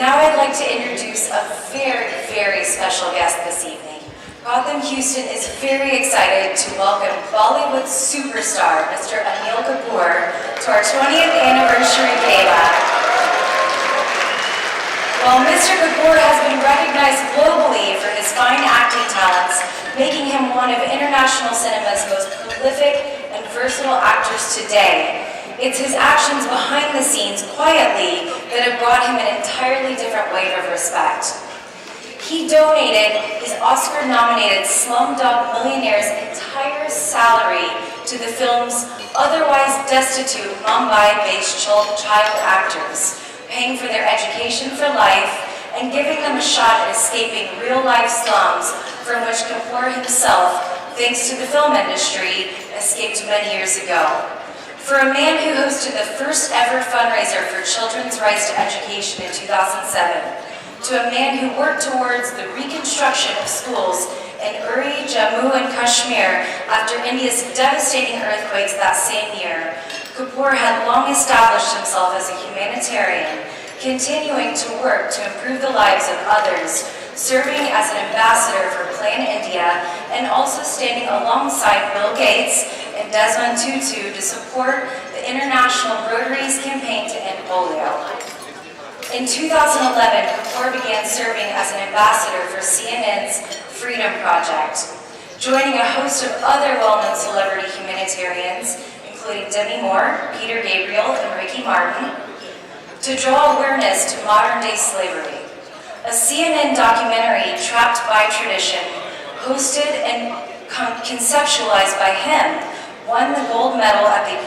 Now I'd like to introduce a very, very special guest this evening. Pratham Houston is very excited to welcome Bollywood superstar, Mr. Anil Kapoor, to our 20th anniversary gala. While Mr. Kapoor has been recognized globally for his fine acting talents, making him one of international cinema's most prolific and versatile actors today, it's his actions behind the scenes quietly that have brought him an entirely different wave of respect. He donated his Oscar-nominated Slumdog Millionaire's entire salary to the film's otherwise destitute Mumbai-based child actors, paying for their education for life and giving them a shot at escaping real-life slums from which Kapoor himself, thanks to the film industry, escaped many years ago. For a man who hosted the first ever fundraiser for children's rights to education in 2007, to a man who worked towards the reconstruction of schools in Uri, Jammu and Kashmir after India's devastating earthquakes that same year, Kapoor had long established himself as a humanitarian, continuing to work to improve the lives of others, serving as an ambassador for Plan India, and also standing alongside Bill Gates and Desmond Tutu to support the International Rotary's campaign to end polio. In 2011, Kapoor began serving as an ambassador for CNN's Freedom Project, joining a host of other well-known celebrity humanitarians, including Demi Moore, Peter Gabriel, and Ricky Martin, to draw awareness to modern-day slavery. A CNN documentary, Trapped by Tradition, hosted and conceptualized by him, won the gold medal at the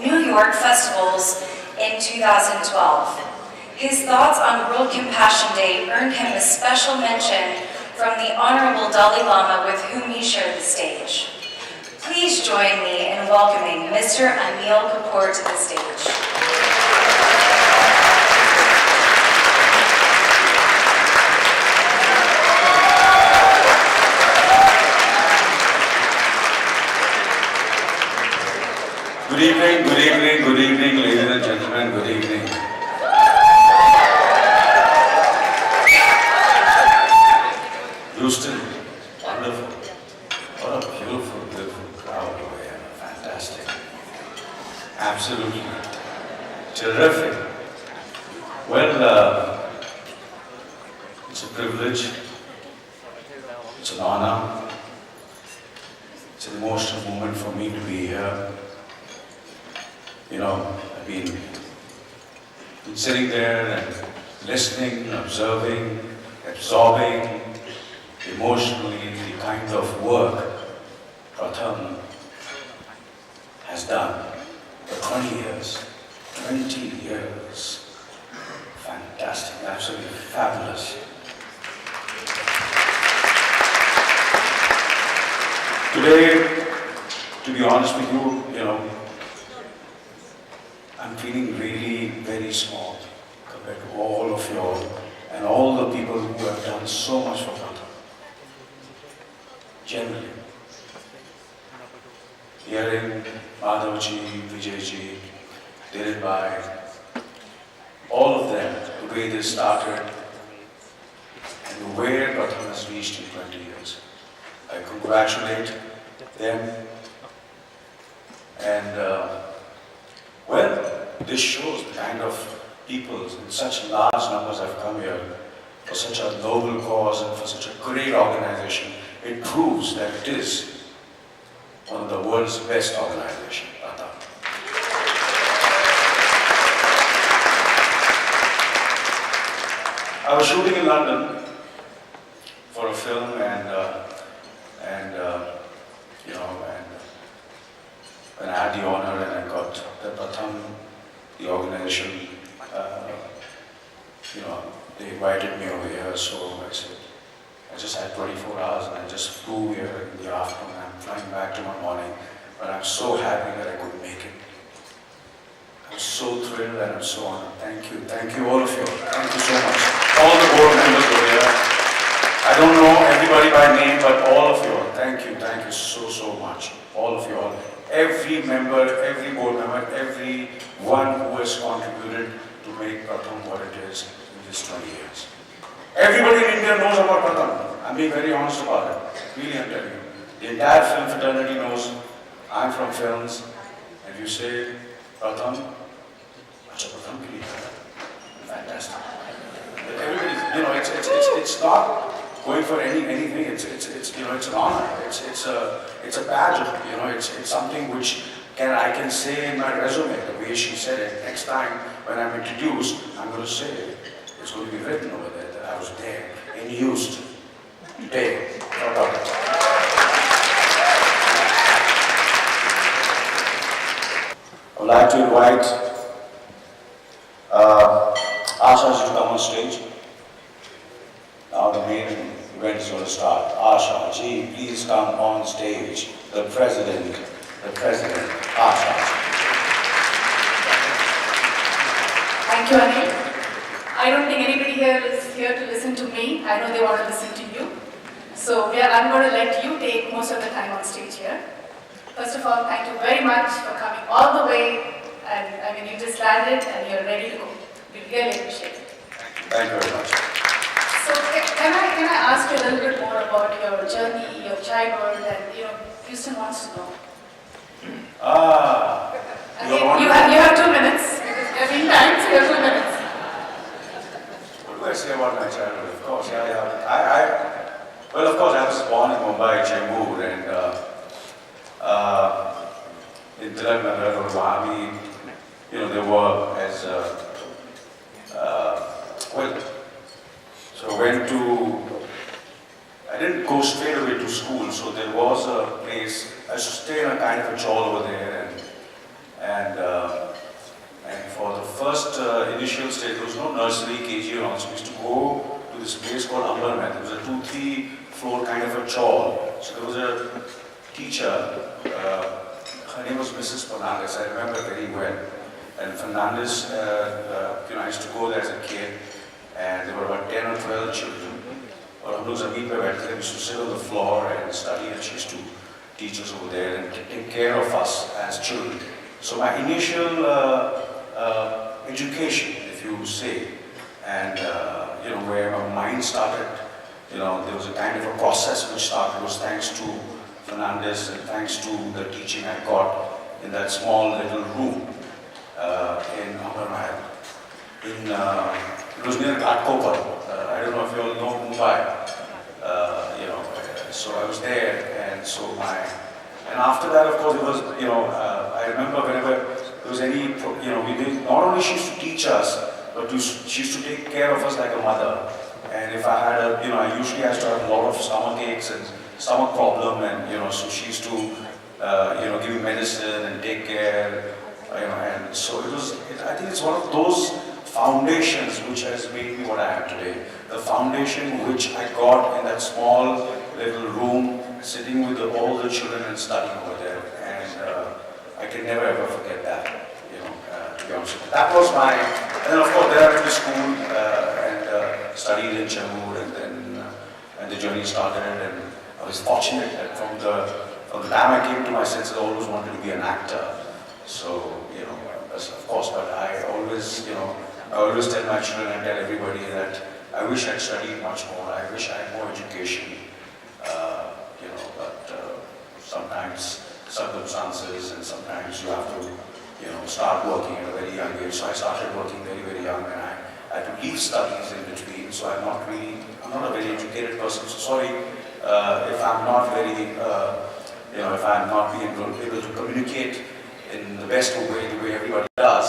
New York festivals in 2012. His thoughts on World Compassion Day earned him a special mention from the Honorable Dalai Lama, with whom he shared the stage. Please join me in welcoming Mr. Anil Kapoor to the stage. Good evening, good evening, good evening, ladies and gentlemen, good evening. Houston, wonderful. What a beautiful, beautiful crowd over here. Fantastic. Absolutely. Terrific. Well, it's a privilege. It's an honor. It's an emotional moment for me to be here. You know, I've been sitting there and listening, observing, absorbing emotionally the kind of work Pratham has done for 20 years. 20 years. Fantastic, absolutely fabulous. Today, to be honest with you, I'm feeling really very small compared to all of you all and all the people who have done so much for Pratham. Generally. Hearing Madhavji, Vijayji, did by all of them, the way they started and where Pratham has reached in 20 years. I congratulate them and well, this shows the kind of people in such large numbers have come here for such a noble cause and for such a great organization. It proves that it is one of the world's best organizations. I was shooting in London for a film and when I had the honor and I got the Pratham, the organization, they invited me over here, so I said, I just had 24 hours and I just flew here in the afternoon. I'm flying back tomorrow morning, but I'm so happy that I could make it. I'm so thrilled and I'm so honored. Thank you all of you. Thank you so much. All the board members over here. I don't know everybody by name, but all of you all. Thank you so much. All of you all. Every member, every board member, everyone who has contributed to make Pratham what it is. this 20 years. Everybody in India knows about Pratham. I'm being very honest about it. Really, I'm telling you. The entire film fraternity knows I'm from films. And you say, Pratham, acha Pratham ke liye kar raha hai. Fantastic. Everybody's, you know, it's not going for anything. It's you know, it's an honor. It's a badge. You know, it's something which I can say in my resume. The way she said it. Next time when I'm introduced, I'm going to say it. It's going to be written over there that I was there and used today. I would like to invite ASHA to come on stage. Now the main event is going to start. ASHA, Ji, please come on stage. The President, ASHA. Thank you, Anil. I don't think anybody here is here to listen to me. I know they want to listen to you. So I'm going to let you take most of the time on stage here. First of all, thank you very much for coming all the way. And I mean, you just landed and you're ready to go. We really appreciate it. Thank you very much. So can I ask you a little bit more about your journey, your childhood, and Houston wants to know. You have 2 minutes. Every time, so you have 2 minutes. What do I say about my childhood? Of course, well, of course, I was born in Mumbai, Chembur, and in Tilak Nagar or Wahami, there were as well. So I didn't go straight away to school, so there was a place, I used to stay in a kind of a chawl over there, and for the first initial stage, there was no nursery, KG or all, so we used to go to this place called Ambernath. It was a 2-3 floor kind of a chawl. So there was a teacher, her name was Mrs. Fernandez, I remember very well. And Fernandez, I used to go there as a kid, and there were about 10 or 12 children. और हम लोग ज़मीन पे बैठते थे, we used to sit on the floor and study, and she used to teach us over there and take care of us as children. So my initial education, if you say, and where my mind started, there was a kind of a process which started, was thanks to Fernandez and thanks to the teaching I got in that small little room in Ambernath. It was near Ghatkopar. I don't know if you all know Mumbai. So I was there, and after that, of course, it was, I remember whenever there was any, not only she used to teach us, but she used to take care of us like a mother. And if I had I usually used to have a lot of stomach aches and stomach problem, and so she used to, give me medicine and take care, and so I think it's one of those foundations which has made me what I am today. The foundation which I got in that small little room, sitting with all the children and studying over there, and I can never ever forget that, to be honest with you. That was and then of course there I went to school and studied in Chembur, and the journey started, and I was fortunate that from the time I came to my senses, I always wanted to be an actor. So, of course, but I always tell my children and tell everybody that I wish I'd studied much more. I wish I had more education. But sometimes circumstances, and sometimes you have to, start working at a very young age. So I started working very, very young, and I had to leave studies in between. So I'm not a very educated person. So sorry if I'm not very, if I'm not being able to communicate in the best way, the way everybody does,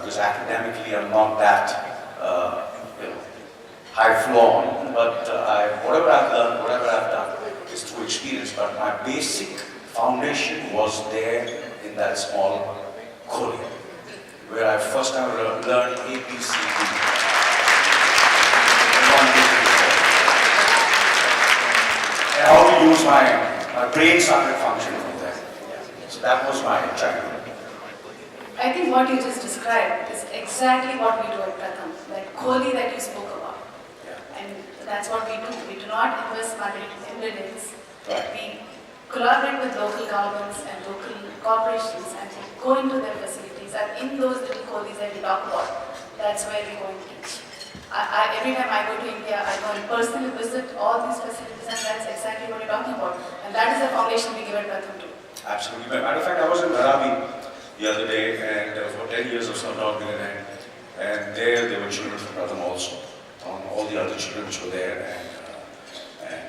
because academically I'm not that high flown, but whatever I've learned, whatever I've done is through experience, but my basic foundation was there in that small Korea, where I first time learned ABCD. And how to use my brain started functioning from there. So that was my childhood. I think what you just described is exactly what we do at Pratham, like Kohli that you spoke about. Yeah. And that's what we do. We do not invest money in buildings. Right. We collaborate with local governments and local corporations and go into their facilities, and in those little Kohlis that we talk about, that's where we go and teach. Every time I go to India, I go and personally visit all these facilities, and that's exactly what you're talking about. And that is the foundation we give at Pratham to. Absolutely. Matter of fact, I was in Dharavi the other day, and for 10 years of Slumdog Millionaire, and there were children from Pratham also, all the other children which were there, and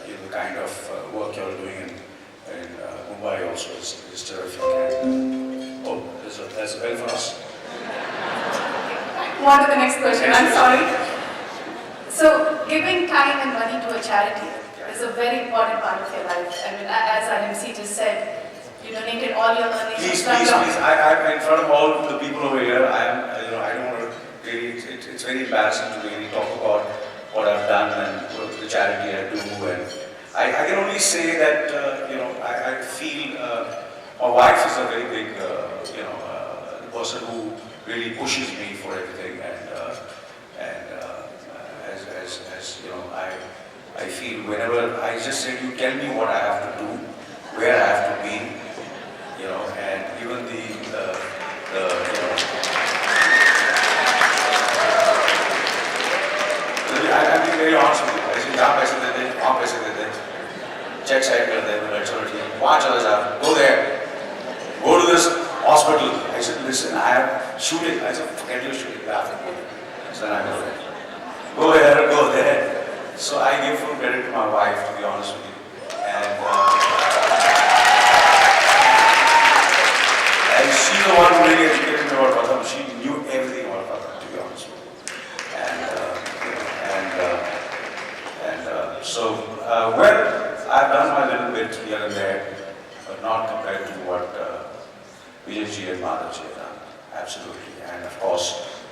the kind of work you're doing in Mumbai also is terrific. And, oh, there's a bell for us. Move on to the next question. I'm sorry. So, giving time and money to a charity is a very important part of your life. I mean, as RMC just said, you donated all your earnings. Please. I'm in front of all the people over here. I don't want to really. It's very embarrassing to really talk about what I've done and the charity I do. And I can only say that I feel my wife is a very big person who really pushes me for everything, and as you know, I feel whenever I just say, you tell me what I have to do, where I have to be, and even I'll be very honest with you. I say, यहाँ पैसे देते, वहाँ पैसे देते, check side करते हैं, चलो ठीक है, वहाँ चला जा, go there, go to this hospital. I said, listen, I am shooting. I said, forget your shooting. I have to go. So then I go there. Go here, go there. So I give full credit to my wife, to be honest with you. And she's the one who really educated me about Pratham. She knew everything about Pratham, to be honest with you. Well, I've done my little bit here and there, but not compared to what Vijay ji and Madhav ji have done. Absolutely. And of course,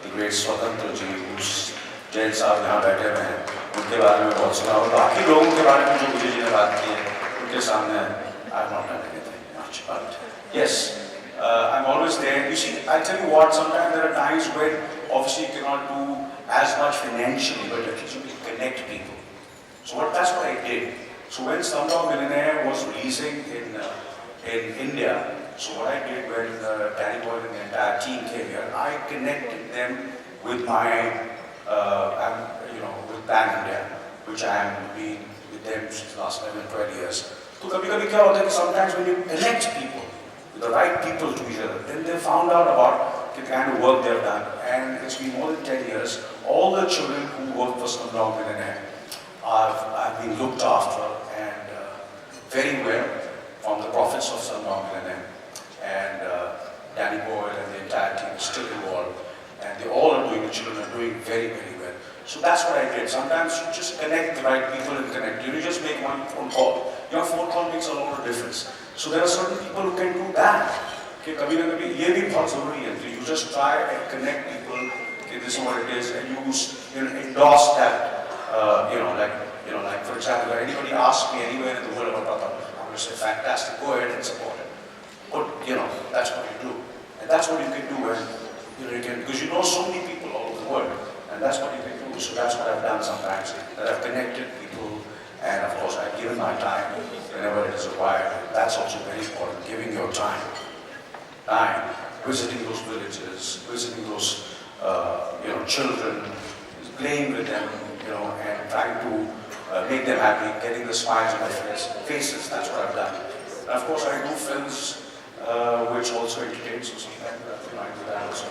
the great Swatantra ji, who's jail साहब यहाँ बैठे हुए हैं, उनके बारे में बहुत सुना और बाकी लोगों के बारे में जो विजय जी ने बात की है, उनके सामने I've not done anything much, but yes, I'm always there. You see, I tell you what, sometimes there are times when obviously you cannot do as much financially, but at least you can connect people. So that's what I did. So when Slumdog Millionaire was releasing in India, so what I did when Danny Boyle and the entire team came here, I connected them with my, with Pan India, which I have been with them since the last 11, 12 years. So कभी-कभी क्या होता है कि sometimes when you connect people, with the right people to each other, then they found out about the kind of work they've done. And it's been more than 10 years. All the children who work for Slumdog Millionaire have been looked after and very well from the profits of Slumdog Millionaire. And Danny Boyle and the entire team is still involved. And they all are doing, the children are doing very, very well. So that's what I did. Sometimes you just connect the right people and connect. You just make one phone call. Your phone call makes a lot of difference. So there are certain people who can do that. Okay, kabhi na kabhi ye bhi bahut zaruri hai. You just try and connect people. Okay, this is what it is, and you endorse that. Like for example, if anybody asks me anywhere in the world about Pratham, I'm going to say, fantastic, go ahead and support it. But that's what you do, and that's what you can do, and you can, because you know so many people all over the world, and that's what you can do. So that's what I've done sometimes. That I've connected people, and of course I've given my time whenever it is required. That's also very important. Giving your time, visiting those villages, visiting those children, playing with them, and trying to make them happy, getting the smiles on their faces. That's what I've done. And of course, I do films which also entertain, so sometimes I do that also.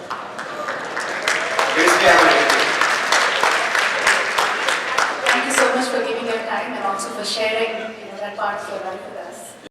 Basically, I'm an editor. Thank you so much for giving your time and also for sharing that part of your life with us.